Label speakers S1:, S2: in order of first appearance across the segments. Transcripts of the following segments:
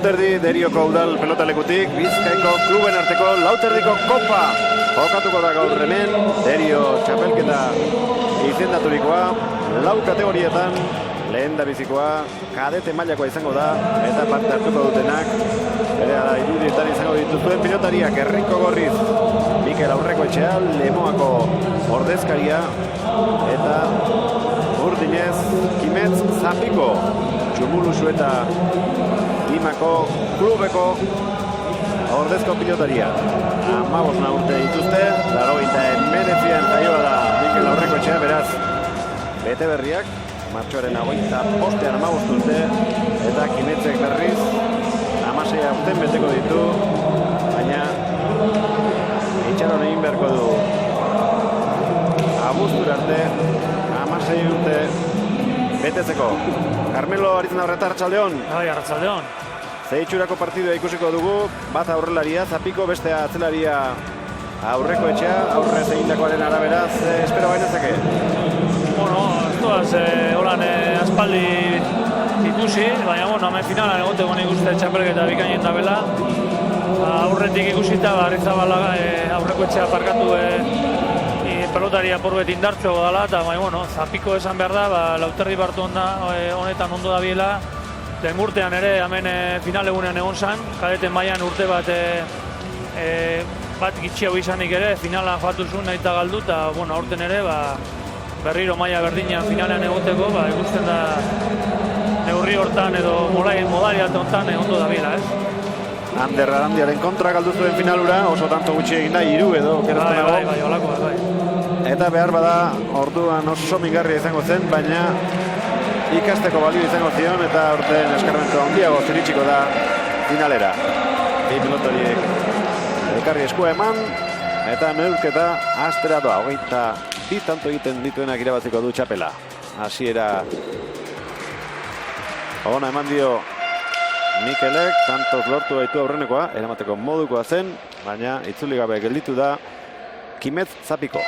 S1: lauterdi Derioko udal pelotalekutik, Bizkaiko kluben arteko lauterdiko kopa jokatuko da gaur hemen. Derio txapelketa izendaturikoa, lau kategorietan, lehen da bizikoa, kadete mailakoa izango da, eta parte hartuko dutenak, bere ala irudietan izango dituzuen pilotariak Herriko Gorriz, Mikel Aurrekoetxea, Lemoako ordezkaria, eta Urdinez, Kimetz Zapiko, Txumulusu eta Imako klubeko ordezko pilotaria. 15 urte dituzte, 89an jaioa da Mikel Aurrekoetxea, beraz, bete berriak, martxoaren 25ean 15 urte, eta Kimetzek berriz, 16 urten beteko ditu, baina itxaron egin beharko du abuztura arte, 16 urte betetzeko. Carmelo Aritzen Aurreta, arratsaldeon.
S2: Bai, arratsaldeon.
S1: Zeitxurako partidua ikusiko dugu, bat aurrelaria, Zapiko, bestea atzelaria Aurrekoetxea, aurrez egindakoaren arabera, espero bainezake?
S2: Bueno, ez duaz, holan aspaldi ikusi, baina, bueno, hemen finalan egoteko nik uste txapelketa bikainen dabela. Aurretik ikusita, Arrizabalaga Aurrekoetxea parkatu pelotaria porbet indartxo dela, eta, bueno, Zapiko esan behar da, lauterdi bartu honetan ondo dabiela. Lehen urtean ere, hemen final egunean egon zan, kadeten mailan urte bat gitxiago izanik ere, finala joatu zuen nahi eta galdu, eta, bueno, aurten ere, berriro maila berdinean finalean egoteko, ikusten da neurri hortan edo modalitate hortan ondo dabiela, ez?
S1: Ander Arandiaren kontra galdu zuen finalura, oso tanto gutxi egin da, 3 edo kereztenago.
S2: Bai, olakoa, bai.
S1: Eta behar bada, orduan oso mingarria izango zen, baina ikasteko balio izango zion, eta aurten eskarmentu handiago ziritsiko da finalera. Bi pilotoriek elkarri eskua eman, eta neurketa astera doa, 22 tanto egiten dituenak irabaziko du txapela. Hasiera ona eman dio Mikelek, tantoz lortu baitu aurrenekoa, eramateko modukoa zen, baina itzuli gabe gelditu da Kimetz Zapiko.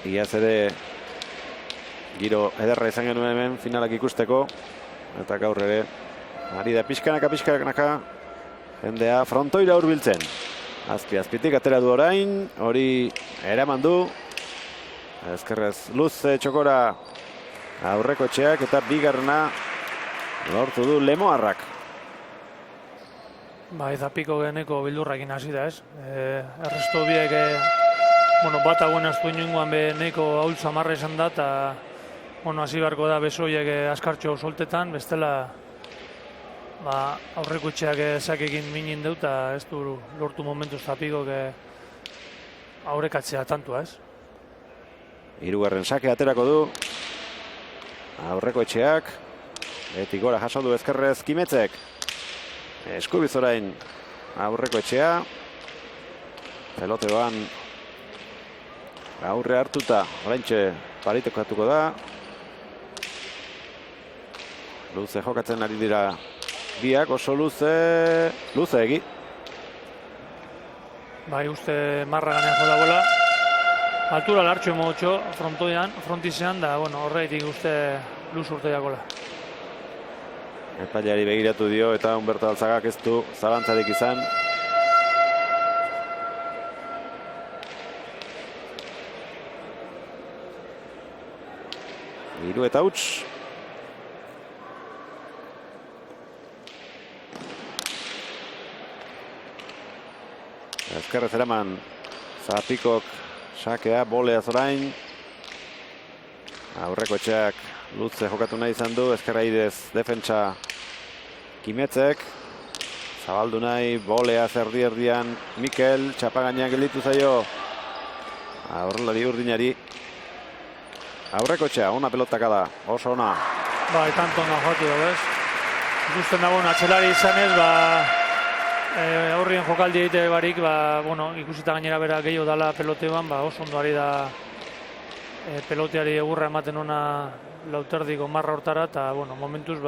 S1: Iaz ere giro ederra izan genuen hemen finalak ikusteko, eta gaur ere ari da pixkanaka jendea frontoira hurbiltzen. Azpitik atera du orain, hori eraman du, ezkerrez luze txokora Aurrekoetxeak, eta bigarrena lortu du Lemoarrak.
S2: Zapiko geneko bildurrakin hasi da, ez? Erresto biek, bat hauen astu inoengoan neko haul samarra esan da, eta hasi beharko da besoiek askartxo soltetan, bestela Aurrekoetxeak zakekin minin dut, eta ez du lortu momentuz Zapikok aurrekatzea tantua, ez?
S1: Hirugarren sake aterako du Aurrekoetxeak, betik gora jaso du ezkerrez Kimetzek. Eskubiz orain Aurrekoetxea, peloteoan aurre hartuta, oraintxe paritekatuko da. Luze jokatzen ari dira biak, oso luze egi. Uste
S2: marra ganean jo dagoela. Altura lartxo emotxo frontizean, da horreitik uste luz urte dagoela.
S1: Epailari begiratu dio, eta Humberto Alzagak ez du zabantzarik izan. Hiru eta huts. Ezkerrez eraman Zapikok sakea, boleaz orain. Aurrekoetxeak luze jokatu nahi izan du, ezkerra idez defentsa Kimetzek. Zabaldu nahi, boleaz erdi-erdian Mikel, txapagainean gelditu zaio aurrelari urdinari. Aurrekoetxea, ona pelotaka da, oso ona.
S2: Tanto ona joatu da, bez? Ikusten dago, atxelari izanez, aurrien jokaldi egite barik, ikusita gainera bera gehiago dala peloteoan, oso ondo ari da peloteari egurra ematen ona lauterdiko marra hortara, eta momentuz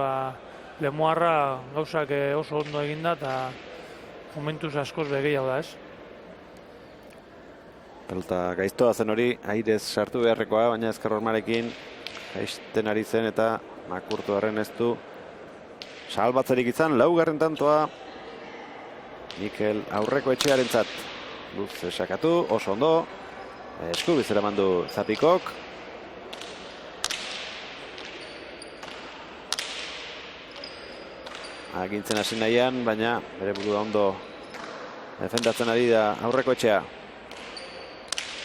S2: Lemoarra gauzak oso ondo eginda, eta momentuz askoz gehiago da, ez?
S1: Pelota gaiztoa zen hori, airez sartu beharrekoa, baina ezker hormarekin jaisten ari zen eta makurtu arren ez du salbatzerik izan. Laugarren tantoa Mikel aurreko etxearentzat. Luze sakatu, oso ondo. Eskubiz eraman du Zapikok. Agintzen hasi nahian, baina bere burua ondo defendatzen ari da aurreko etxea.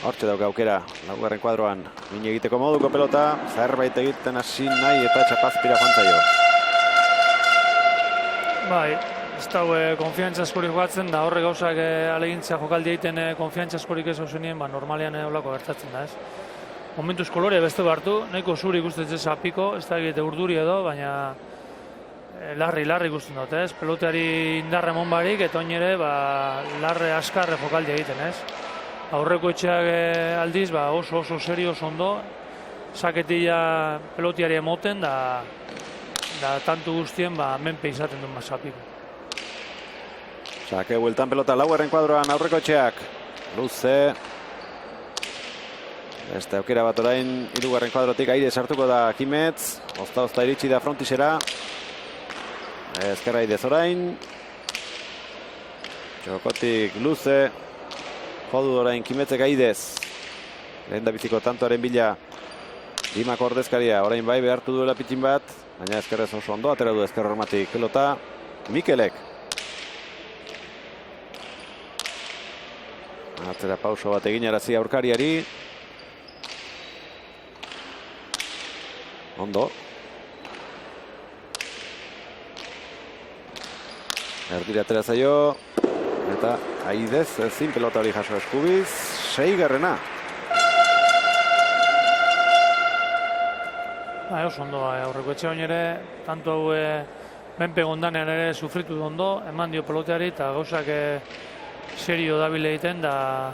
S1: Hortxe dauka aukera, laugarren kuadroan. Min egiteko moduko pelota, zerbait egiten hasi nahi eta txapazpira joan zaio.
S2: Bai, ez dago konfiantza askorik jokatzen, da horre gauzak alegintza jokaldi egiten konfiantza askorik ez hausenien, normalean olako gertatzen da, ez. Momentuz kolore beste hartu, nahiko zuri ikusten Zapiko, ez da egite urduri edo, baina larri ikusten dut, ez. Peloteari indarra emon barik, eta oin ere, larre askarre jokaldi egiten, ez. Aurreko etxeak aldiz, oso serio, oso ondo, saketila pelotiari emoten, da tantu guztien menpe izaten duen Zapiko.
S1: Sake bueltan pelota laugarren kuadroan aurreko etxeak. Luze. Beste aukera bat orain hirugarren kuadrotik aire sartuko da Kimetz. Ozta iritsi da frontisera. Ezkerra idez orain. Txokotik Luze. Jodu orain Kimetzek aidez. Lehen da biziko tantoaren bila. Dimako ordezkaria orain bai behartu duela pitin bat. Baina ezkerrez oso ondo, atera du ezker hormatik pelota Mikelek. Atzera pauso bat egin arazi aurkariari. Ondo. Erdira atera zaio. Eta aidez ezin pelota hori jaso Eskubiz. 6garrena.
S2: Oso ondo, aurreko etxe hori ere, tanto hau menpe gondanean ere sufritu du ondo, eman dio peloteari eta gauzak serio dabile egiten, da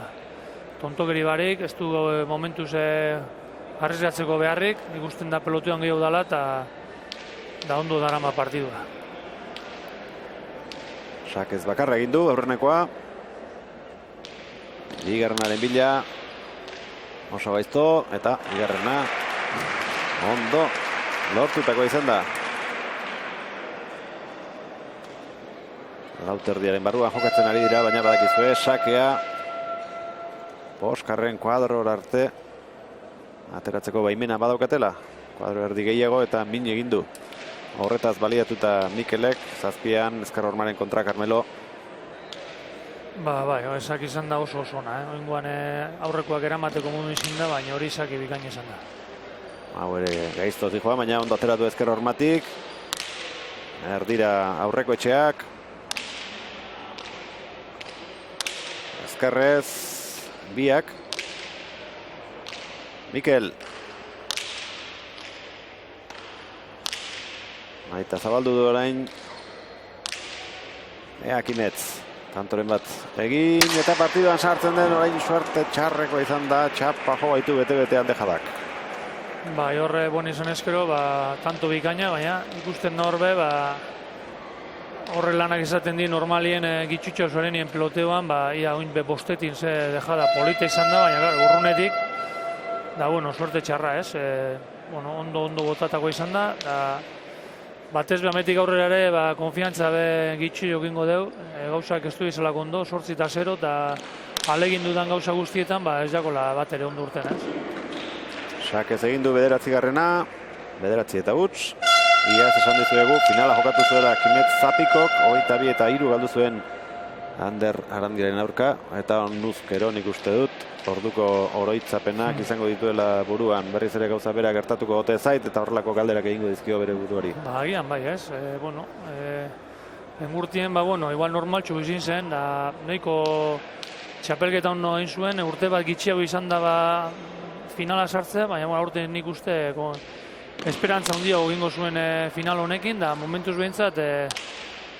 S2: tontokeri barik, ez du momentuz arriesgatzeko beharrik, ikusten da pelotuan gehiago dela eta da ondo darama partidua.
S1: Sakez bakarra egin du, aurrenekoa. Bigarrenaren bila. Oso gaizto, eta bigarrena. Ondo, lortutako izan da. Lauterdiaren barruan jokatzen ari dira, baina badakizue, sakea. Boskarren kuadro arte. Ateratzeko baimena badaukatela. Kuadro erdi gehiago eta min egin du. Horretaz baliatuta Mikelek, zazpian, ezker hormaren kontra Carmelo.
S2: Bai, ezak izan da oso ona, oingoan aurrekoak eramateko modu izin da, baina hori izaki bikain izan da.
S1: Hau ere gaiztotik joa, baina ondo ateratu ezker hormatik. Erdira aurreko etxeak. Ezkerrez, biak. Mikel. Aita zabaldu du orain. Kimetz. Tantoren bat egin eta partiduan sartzen den orain suerte txarreko izan da. Txapa jo baitu bete-betean dejadak.
S2: Bai, horre bon izan ezkero, tanto bikaina, baina ikusten da horbe, horre lanak izaten di normalien gitxutxo zorenien peloteoan, ia oin be bostetin ze dejada polita izan da, baina urrunetik, da, suerte txarra, ez? Ondo botatako izan da, batez behametik aurrera ere, konfiantza gitxu jokingo deu, gauzak ez du izalako ondo, 8-0, eta alegin dudan gauza guztietan, ez jakola bat ere ondo urten, ez?
S1: Sakez egin du 9garrena, 9 eta huts. Iaz esan dizuegu, finala jokatu zuela Kimetz Zapikok, 22 eta 3 galdu zuen Ander Arandiaren aurka, eta nuzkero nik uste dut, orduko oroitzapenak izango dituela buruan, berriz ere gauza bera gertatuko ote zait, eta horrelako galderak egingo dizkio bere buruari.
S2: Agian bai, ez, engurtien, igual normaltxu izin zen, da nahiko txapelketa hono egin zuen, urte bat gitxiago izan da finala sartzea, baina aurten nik uste esperantza handiago egingo zuen final honekin, da momentuz behintzat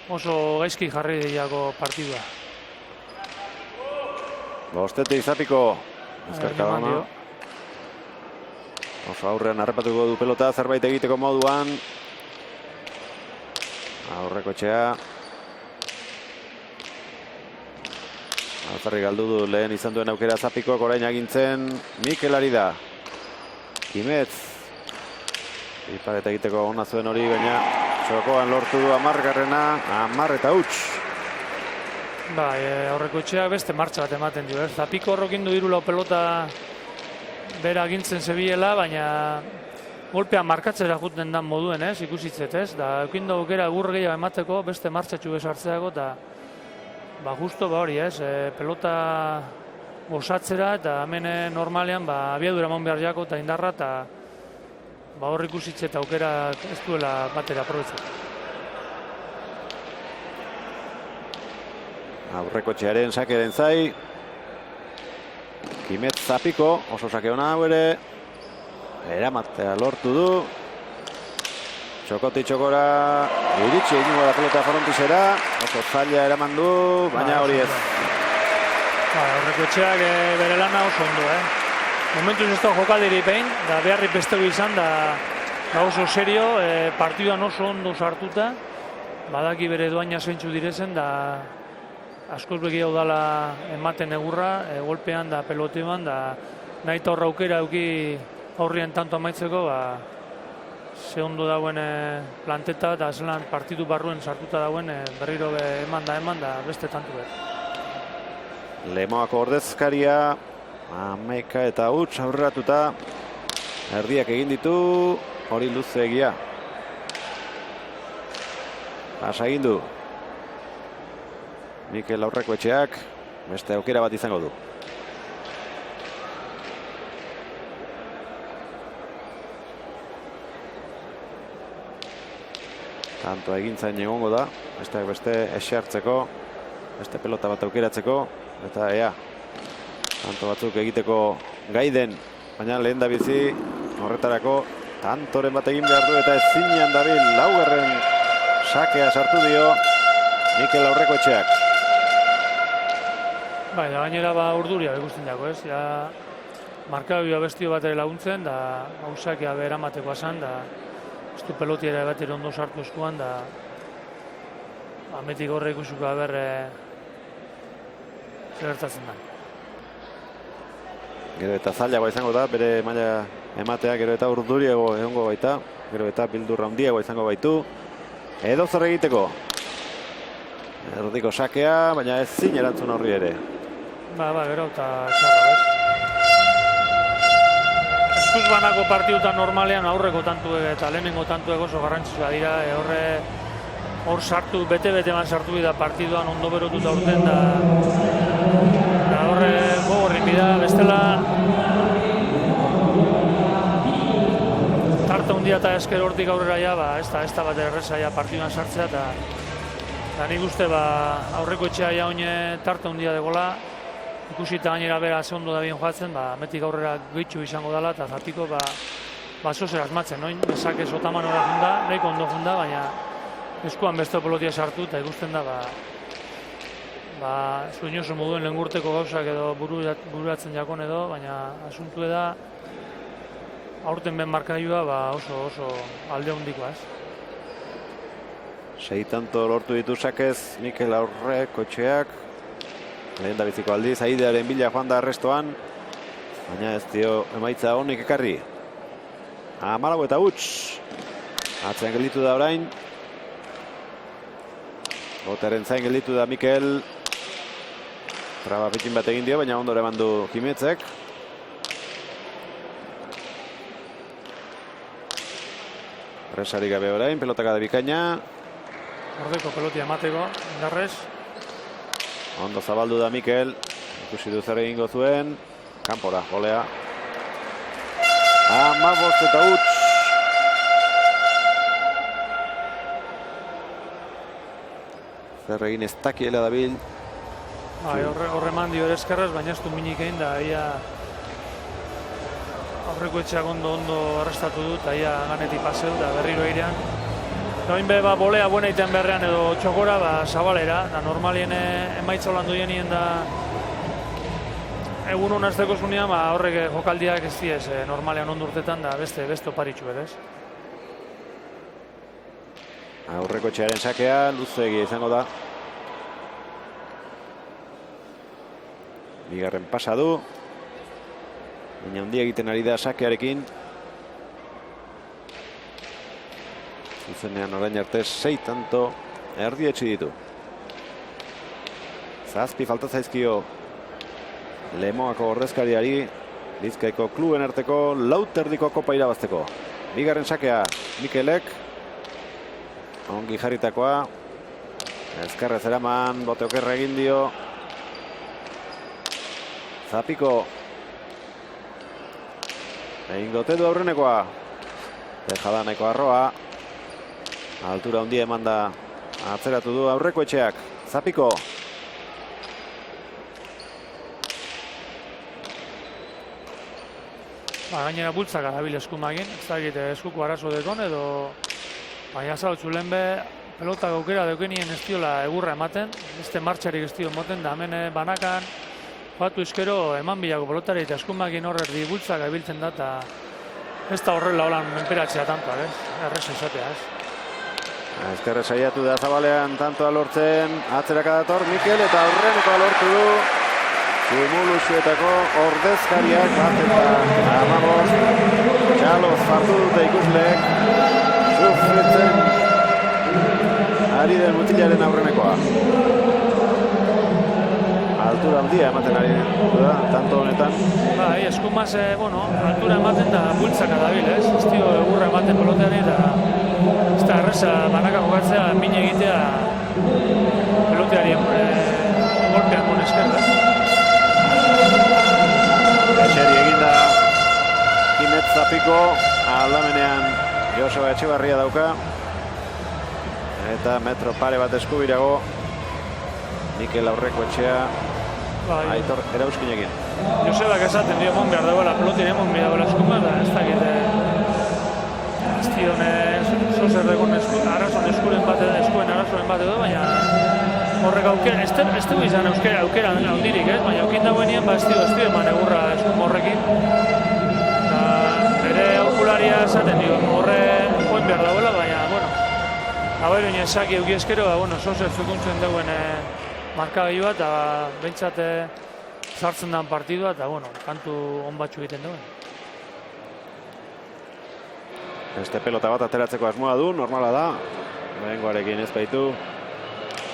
S2: oso gaizki jarri diako partidua.
S1: Bostetik Zapiko, ezkerkada ona. Oso aurrean harrapatuko du pelota, zerbait egiteko moduan. Aurreko etxea. Alzarri galdu du lehen izan duen aukera Zapikoak orain agintzen Mikel ari da. Kimetz. Ipareta egiteko ona zuen hori, baina txokoan lortu du 10garrena, 10 eta huts.
S2: Aurreko etxeak beste martxa bat ematen dio, ez? Zapiko horrokin du 3 pelota bera gintzen zebilela, baina golpean markatzera juten dan moduen, ez? Ikusitzet, ez? Da, eukindu aukera egur gehiago emateko, beste martxatxu bezartzeako, eta justo hori, ez? Pelota gozatzera, eta hemen normalean abiadura eman behar jako eta indarra, eta hor ikusitzet aukera ez duela batera aprobetzatu.
S1: Aurreko etxearen sakearen zai. Kimet Zapiko, oso sake hona hau ere. Eramatea lortu du. Txokoti txokora iritsi egingo da pelota frontisera. Oso zaila eraman du, baina hori ez.
S2: Aurreko etxeak bere lana oso ondo, Momentuz ez da jokaldiri pein, da beharri pestegu izan, da oso serio, partiduan oso ondo sartuta. Badaki bere doaina zeintzu direzen, da askoz begiago dala ematen egurra, golpean da pelotean, da nahi eta horra aukera euki aurrien tanto amaitzeko, ze ondo dauen planteta, da zelan partidu barruen sartuta dauen berriro eman da beste tantu behar.
S1: Lemoako ordezkaria, 11 eta huts aurreratuta, erdiak egin ditu, hori luze egia. Pasa egin du. Mikel aurreko etxeak, beste aukera bat izango du. Tanto egintzen egongo da, beste esertzeko, beste pelota bat aukeratzeko, eta ea, tanto batzuk egiteko gaiden, baina lehen da bizi, horretarako, tantoren bat egin behar du, eta ezinean dabil, 4. sakea sartu dio, Mikel aurreko etxeak.
S2: Da gainera urduria ikusten dago, ez? Markabioa bestio bat ere laguntzen, da hausakea beheramateko asan, da ez du pelotiera bat ere ondo sartu eskuan, da ametik horre ikusuko berre zertatzen da.
S1: Gero eta zailagoa izango da, bere maila ematea, gero eta urduriago egongo baita, gero eta bildurra handiago izango baitu. Edo zer egiteko. Erdiko sakea, baina ez zin erantzun horri ere.
S2: Gero eta txarra, ez? Eskuz banako partidutan normalean aurreko tantu eta lehenengo tantu oso garrantzitsua dira. Hor sartu, bete-bete man sartu bida partiduan ondo berotuta urten da horre gogorrin bida, bestela tarte hundia eta esker hortik aurrera ez da bat erreza partiduan sartzea, eta nik uste aurreko etxea oine tarte hundia degola, ikusita gainera bera ze ondo da bien joatzen, metik aurrera gehitxu izango dela, eta Zapiko zozer asmatzen, noin, esake sotaman hori junda, nahiko ondo junda, baina eskuan beste pelotia sartu, eta ikusten da, zuen oso moduen lehengurteko gauzak edo bururatzen jakon edo, baina asuntu da, aurten ben markaioa oso alde hondikoa, ez?
S1: 6 tanto lortu ditu sakez, Mikel aurreko etxeak. Lehen da biziko aldiz, Aidearen bila joan da arrestoan, baina ez dio emaitza honik ekarri. 14 eta huts. Atzean gelditu da orain. Botaren zain gelditu da Mikel. Traba pikin bat egin dio, baina ondo eman du Kimetzek. Presari gabe orain, pelotaka da bikaina.
S2: Ordeko pelotia emateko, indarrez.
S1: Ondo zabaldu da Mikel. Ikusi du zer egingo zuen. Kanpora, golea. 15 eta huts. Zer egin ez dakiela dabil.
S2: Horre mandio ere eskerrez, baina ez du minik egin da, aurreko etxeak ondo arrestatu dut, ia ganetik paseu da berriro eirean. Noin be bolea buena iten berrean edo txokora zabalera, da normalien emaitza holandu jenien da egun honazteko zunean, horrek jokaldiak ez diez normalean ondo urtetan da beste oparitxu berez.
S1: Aurreko etxearen sakea, luzeegia izango da. Bigarren pasa du. Baina handia egiten ari da sakearekin. Zuzenean orain arte 6 tanto erdietsi ditu. 7 falta zaizkio Lemoako ordezkariari Bizkaiko kluben arteko Lauterdiko kopa irabazteko. Bigarren sakea Mikelek. Ongi jarritakoa. Ezkerrez eraman, bote okerra egin dio. Zapiko. Egin dote du aurrenekoa. Dejada nahiko arroa. Altura handia eman da. Atzeratu du aurreko etxeak. Zapiko.
S2: Gainera bultzak arabil eskumagin. Ez dakit eskuko arazo dekon edo... Baina zaltzu lehen be, pelota gaukera deukenien ez diola egurra ematen. Beste martxarik ez dio moten da hemen banakan. Batu izkero eman bilako pelotari eta eskumagin horrerdi bultzak abiltzen da eta ez da horrela holan menperatzea tantoak, ez? Erresen izatea, ez?
S1: Ezkerre saiatu da Zabalean tantoa lortzen. Atzeraka dator Mikel eta aurrenekoa lortu du. Kumuluzuetako ordezkariak bat eta amabost. Txaloz fartu dute ikusleek. Sufritzen ari den mutilaren aurrenekoa. Altura handia ematen ari da, tanto honetan.
S2: Bai, eskumaz, altura ematen da bultzaka dabil, ez? Ez dio egurra ematen peloteari eta ez da erreza banaka jokatzea, min egitea peloteari golpean bon eskerra.
S1: Eseri eginda Kimet Zapiko aldamenean Joseba Etxebarria dauka eta metro pare bat eskubirago Mikel aurreko etxea Aitor Erauskinekin.
S2: Josebak esaten dio mon behar dagoela pelotin emon behar dagoela eskuma da ez dakit ez dione zozer dekon arazon eskuen bat edo baina horrek aukera, ez dugu izan aukera handirik, ez? Baina aukin dagoenien, ez dio eman egurra eskum horrekin. Bere aukularia esaten dio, horre joen behar dagoela, baina, abairoinen saki euki eskero, zozer zukuntzen dagoen markagailua eta behintzat sartzen den partidua eta, kantu on batzu egiten dagoen.
S1: Beste pelota bat ateratzeko asmoa du, normala da. Behengoarekin ez baitu.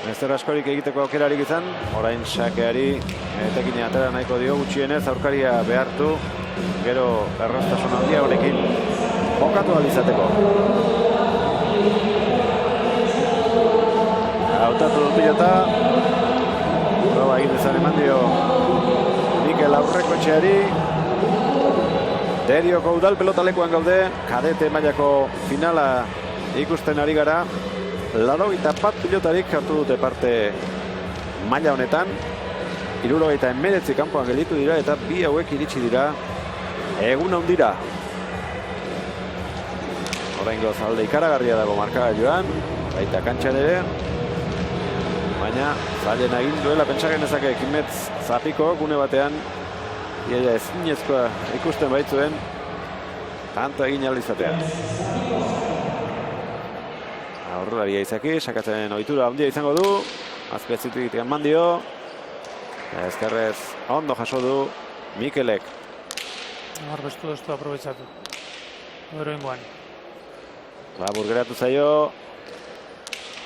S1: Ez askorik egiteko aukerarik izan, orain sakeari etekine atera nahiko dio gutxienez aurkaria behartu, gero erraztasun handia horekin jokatu alizateko. Hautatu du pilota, proba egin dezan eman dio Mikel aurreko etxeari, Derioko udal pelotalekuan gaude, kadete mailako finala ikusten ari gara. 81 pilotarik hartu dute parte maila honetan. 79 kanpoan gelditu dira eta 2 hauek iritsi dira egun handira. Oraingoz alde ikaragarria dago markagailuan, baita kantxan ere. Baina zailen egin duela pentsa genezake Kimet Zapiko gune batean iaia ezinezkoa ikusten baitzuen tanto egin aldizatea. Aurrelaria izaki, sakatzen ohitura handia izango du. Azpezitik eman dio. Ezkerrez ondo jaso du Mikelek.
S2: Arbestu ez du aprobetxatu. Oroingoan.
S1: Burgeratu zaio.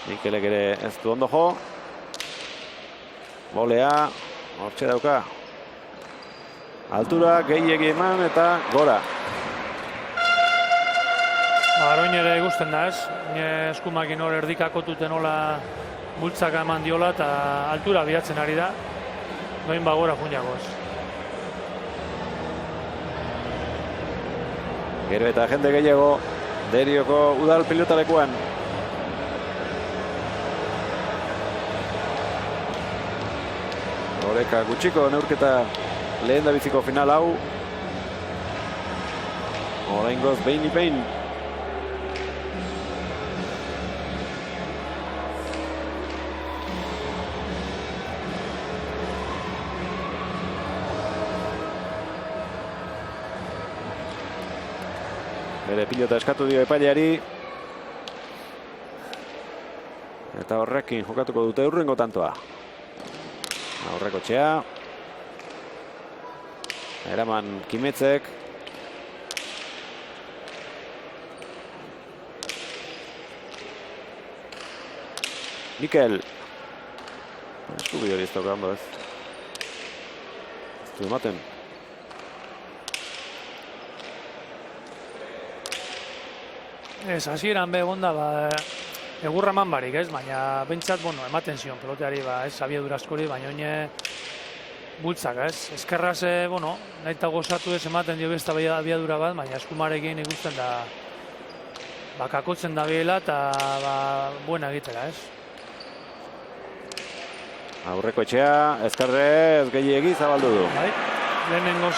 S1: Mikelek ere ez du ondo jo. Bolea. Hortxe dauka. Altura gehiegi eman eta gora.
S2: Aroin ere ikusten da ez, eskumakin hor erdikakotuten hola bultzaka eman diola eta altura bilatzen ari da, doin bagora juniagoz.
S1: Gero eta jende gehiago Derioko udal pilotalekuan. Oreka gutxiko neurketa lehen da biziko final hau. Oraingoz behin. Bere pilota eskatu dio epaileari. Eta horrekin jokatuko dute hurrengo tantoa. Aurreko txea. Eraman Kimetzek. Mikel. Eskubi hori ez dauka ondo ez. Ez du ematen.
S2: Ez, hasieran be gonda, egurra eman barik, ez? Baina bentsat, bueno, ematen zion peloteari, ez, abiadura askori, baina oine bultzak, ez? Eskerraz, bueno, nahi eta gozatu ez ematen dio besta abiadura bat, baina eskumarekin ikusten da kakotzen da biela eta buena egitera, ez?
S1: Aurreko etxea, Ezkerrez gehiegi zabaldu du.
S2: Bai, lehenengo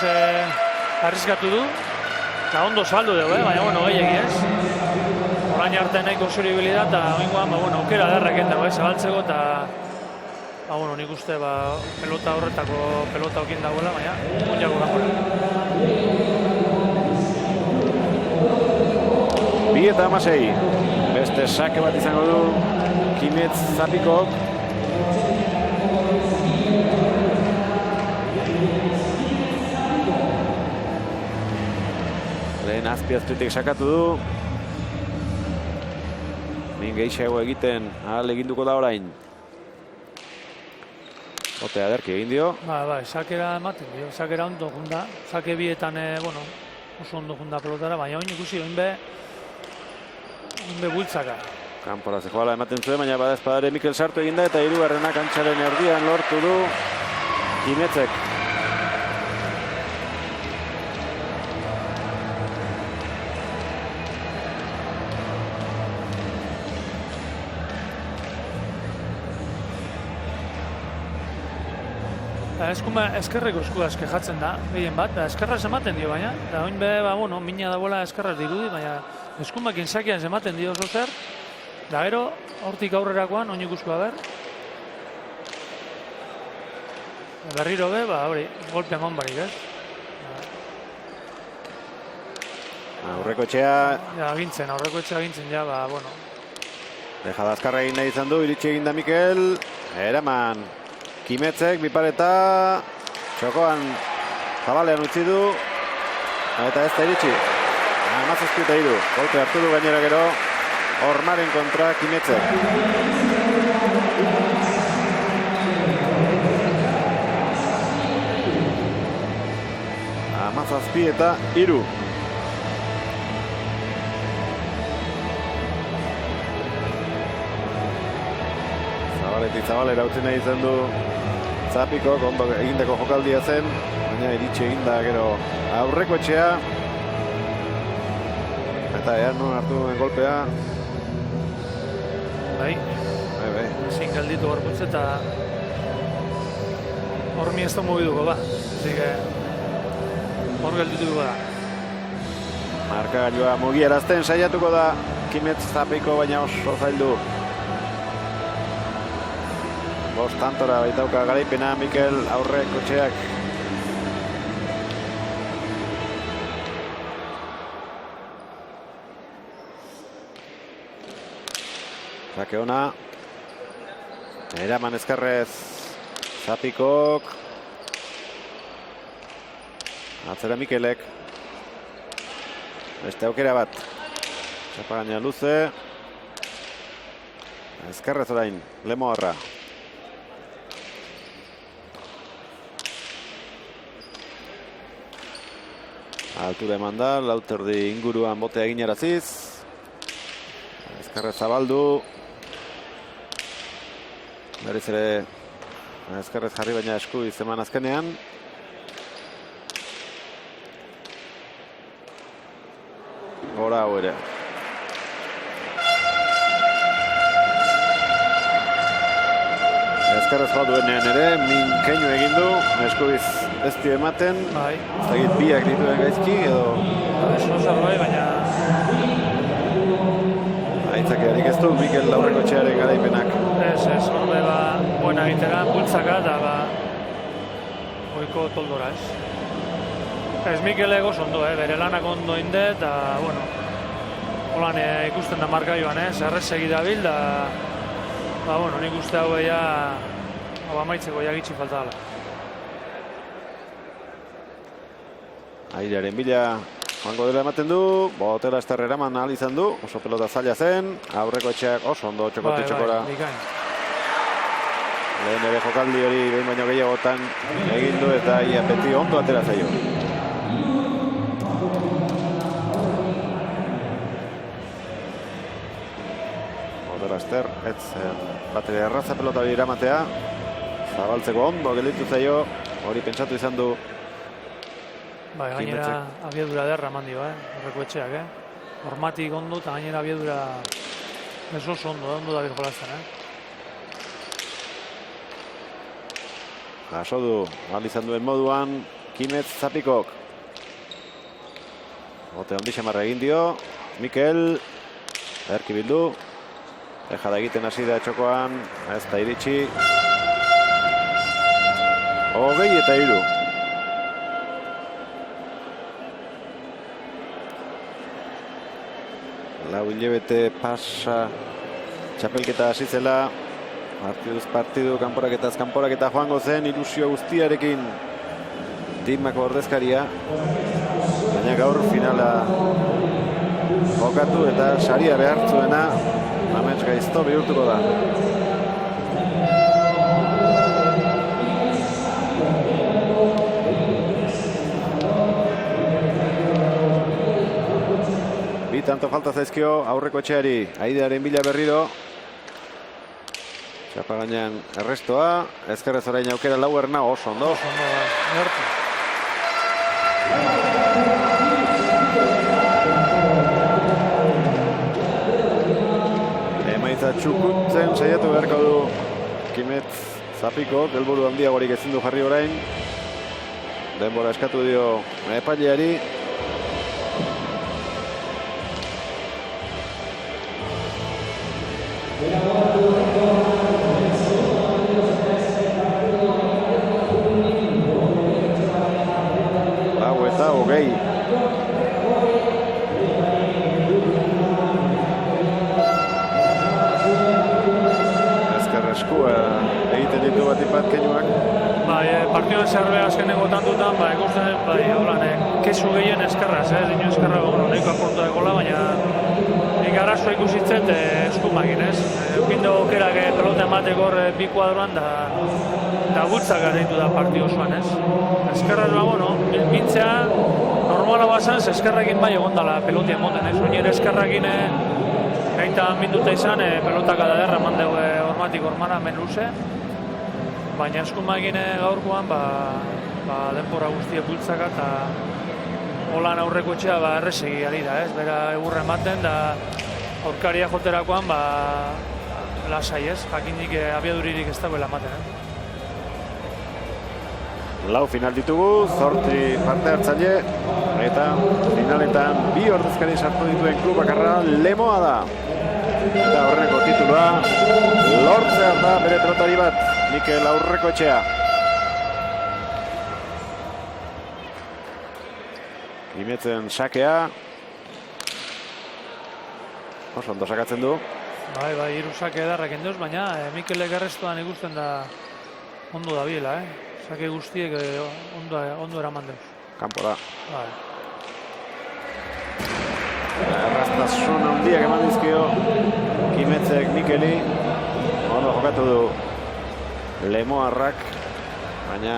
S2: arriskatu du, eta ondo zabaldu dugu, baina, bueno, gehiegi, ez? Orain arte nahiko zuri da, eta oingoan, bueno, aukera derreken dago, zabaltzeko, eta bueno, nik uste pelota horretako pelota okin dagoela, baina mundiako kanpora.
S1: 2-16. Beste sake bat izango du Kimetz Zapikok. Lehen azpiaztutik sakatu du. Min gehiago egiten ahal eginduko da orain. Ote aderki egin dio.
S2: Sakera ematen dio, sakera ondo junda. Sake bietan, bueno, oso ondo junda pelotara, baina oin ikusi, oin be bultzaka.
S1: Kanpora zehoala ematen zuen, baina badezpadare Mikel sartu eginda eta hirugarrena kantxaren erdian lortu du Kimetzek.
S2: Eskerreko eskua eskejatzen da, gehien bat, eskerraz ematen dio baina, eta oin be, bueno, mina dagoela eskerraz dirudi, baina eskumakin sakian ematen dio oso zer, da gero, hortik aurrerakoan, oin ikuskua ber. Berriro be, hori, golpe eman barik, ez?
S1: Aurreko etxea...
S2: aurreko etxea gintzen, bueno.
S1: Deja azkarra egin nahi izan du, iritsi egin da Mikel, eraman. Kimetzek, bipareta, txokoan zabalean utzi du, eta ez da iritsi. 17-3, golpe hartu du gainera gero, Ormaren kontra Kimetzek. Amazazpi eta 3. Zabaletik zabalera utzi nahi izan du Zapikok, ondo egindeko jokaldia zen, baina iritsi eginda gero aurreko etxea. Eta non hartu duen golpea.
S2: Bai. Ezin gelditu gorputz eta hormi ez da mugiduko ba. Hor geldituko da.
S1: Markagailua mugierazten saiatuko da Kimetz Zapiko, baina oso zaildu. Bost tantora baitauka garaipena Mikel aurreko etxeak. Sake ona. Eraman Ezkerrez. Zapikok. Atzera Mikelek. Beste aukera bat. Txapa gaina luze. Ezkerrez orain, Lemoarra. Altura eman da, Lauterdi inguruan botea eginaraziz. Ezkerrez zabaldu. Berriz ere Ezkerrez jarri baina esku izeman azkenean. Gora hau ere. Ezkerrez joa duenean ere, min keinu egin du, eskubiz ez dio ematen. Ez dakit biak dituen gaizki edo...
S2: Eso zerbait, baina...
S1: Aitzakearik ez du, Mikel aurreko etxearen garaipenak.
S2: Ez, horbe buena egitera, bultzaka eta oiko toldora, ez. Ez Mikel egoz ondo, bere lanak ondo inde eta, bueno, holan ikusten da markaioan, errez egidabil da, bueno, nik uste hau amaitzeko gitxi falta dela.
S1: Airearen bila joango dela ematen du, botela esterrera eman ahal izan du, oso pelota zaila zen, aurreko etxeak oso ondo txokotik txokora Lehen ere jokaldi hori behin baino gehiagotan egin du eta ia beti ondo atera zaio. Oderaster, ez batere erraza pelota hori iramatea. Zabaltzeko ondo gelditu zaio, hori pentsatu izan du.
S2: Bai, gainera abiedura derra eman dio, horreko etxeak, Hormatik ondo eta gainera abiedura ez oso ondo da jolazten,
S1: Jaso du, ahal izan duen moduan, Kimetz Zapikok. Bote ondi xamarra egin dio, Mikel, erki bildu. Deja da egiten hasi da txokoan, ez da iritsi. 23. Lau hilabete pasa txapelketa hasi zela. Partiduz partidu, kanporaketaz kanporaketa joango zen, ilusio guztiarekin timako ordezkaria. Baina gaur finala jokatu eta saria behartzuena amets gaizto bihurtuko da. Bi tanto falta zaizkio aurreko etxeari, Aidearen bila berriro. Txapa gainean errestoa, ezkerrez orain aukera Lauerna oso ondo.
S2: Oso ondo, gertu.
S1: Emaitza txukutzen saiatu beharko du Kimetz Zapiko, helburu handiagorik ezin du jarri orain. Denbora eskatu dio epaileari. Hogei. Ezker eskua egiten ditu bat keinuak.
S2: Bai, partiduen zerbe azkeneko tantutan, ikusten, kesu gehien eskerraz, dinu eskerra nahiko aportu dagoela, baina nik arazoa ikusitzet eskumakin, Eukindo aukerak pelota emateko bi kuadroan da gutzak ditu da partidu osoan, Eskerraz bintzea normala bazan, eskerrakin bai egondala pelotia emoten, Oinere eskerrakin gaita minduta izan, pelotak adaderra eman dugu Hormatik Hormana hemen luze. Baina eskumakin gaurkoan, denbora guztia bultzaka eta holan aurreko etxea errezegi ari da, Bera egurra ematen, da aurkaria joterakoan lasai, Jakindik abiaduririk ez dagoela ematen,
S1: Lau final ditugu, 8 parte hartzaile eta finaletan bi ordezkari sartu dituen klub bakarra Lemoa da. Eta horreko titulua lortzean da bere pelotari bat, Mikel Aurrekoetxea. Kimetzen sakea. Oso ondo sakatzen du.
S2: Bai, hiru sake edarrak enduz, baina Mikelek errestoan ikusten da ondo da biela, Sake guztiek ondo eraman deuz.
S1: Kanpora.
S2: Bai.
S1: Erraztasun handiak eman dizkio Kimetzek Mikeli. Ondo jokatu du Lemoarrak, baina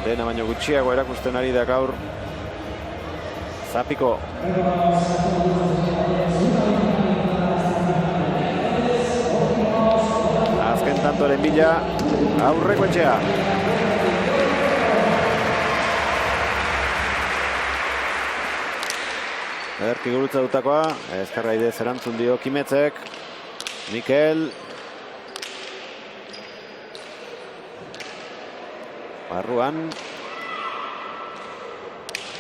S1: dena baino gutxiago erakusten ari da gaur Zapiko. Azken tantoren bila Aurrekoetxea. Ederki gurutza dutakoa, ezkerra idez erantzun dio Kimetzek. Mikel. Barruan.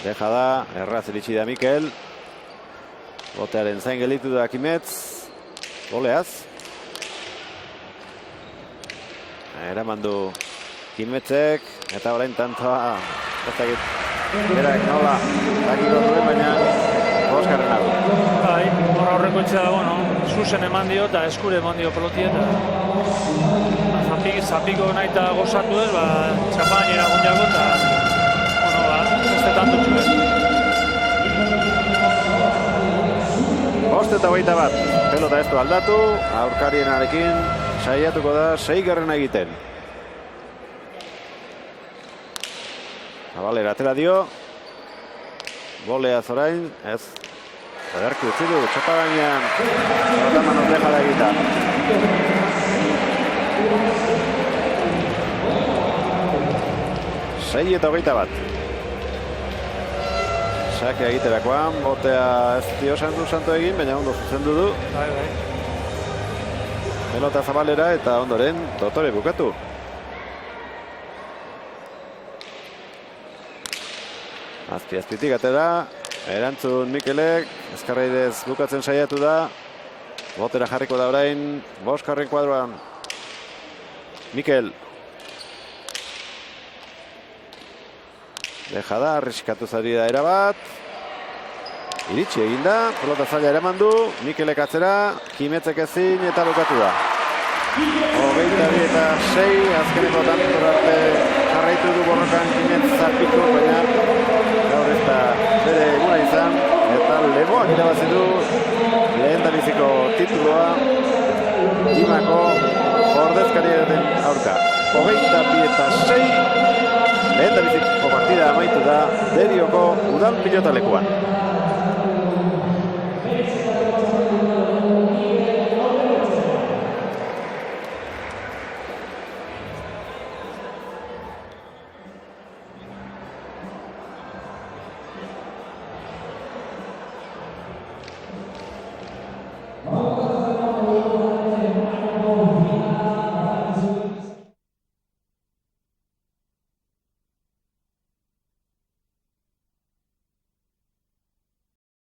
S1: Deja da, erraz iritsi da Mikel. Botearen zain gelditu da Kimetz. Goleaz. Eraman du Kimetzek, eta orain tantoa berak nola dakiko duen, baina Oskarrena du.
S2: Bai, horreko etxea, zuzen eman dio eta eskure eman dio pelotia, eta Zapiko nahi eta gozatu ez, txapan iragundiago, eta, ez tanto txuet.
S1: 5:21. Pelota ez du aldatu, aurkarienarekin saiatuko da 6. egiten. Zabalera atera dio. Bolea zorain, ez. Ederki utzi du, txapa gainean. Rotamanok deja da egita. Sei eta 21. Sake egiterakoan, botea ez dio santu egin, baina ondo zuzendu du.
S2: Bai.
S1: Pelota Zabalera eta ondoren Dotore bukatu. Azpitik atera, erantzun Mikelek, Ezkarraidez bukatzen saiatu da. Botera jarriko da orain, 5. kuadroan. Mikel. Deja da, arriskatu zari da erabat. Iritsi egin da, pelota zaila eraman du, Mikelek atzera, Kimetzek ezin eta bukatu da. 22:6, azkeneko tantor arte jarraitu du borrokan Kimetz Zapiko, baina gaur ez da bere eguna izan, eta Lemoak irabazi du lehendabiziko tituloa Imako ordezkariaren aurka. 22:6, lehendabiziko partida amaitu da Derioko udal pilotalekuan.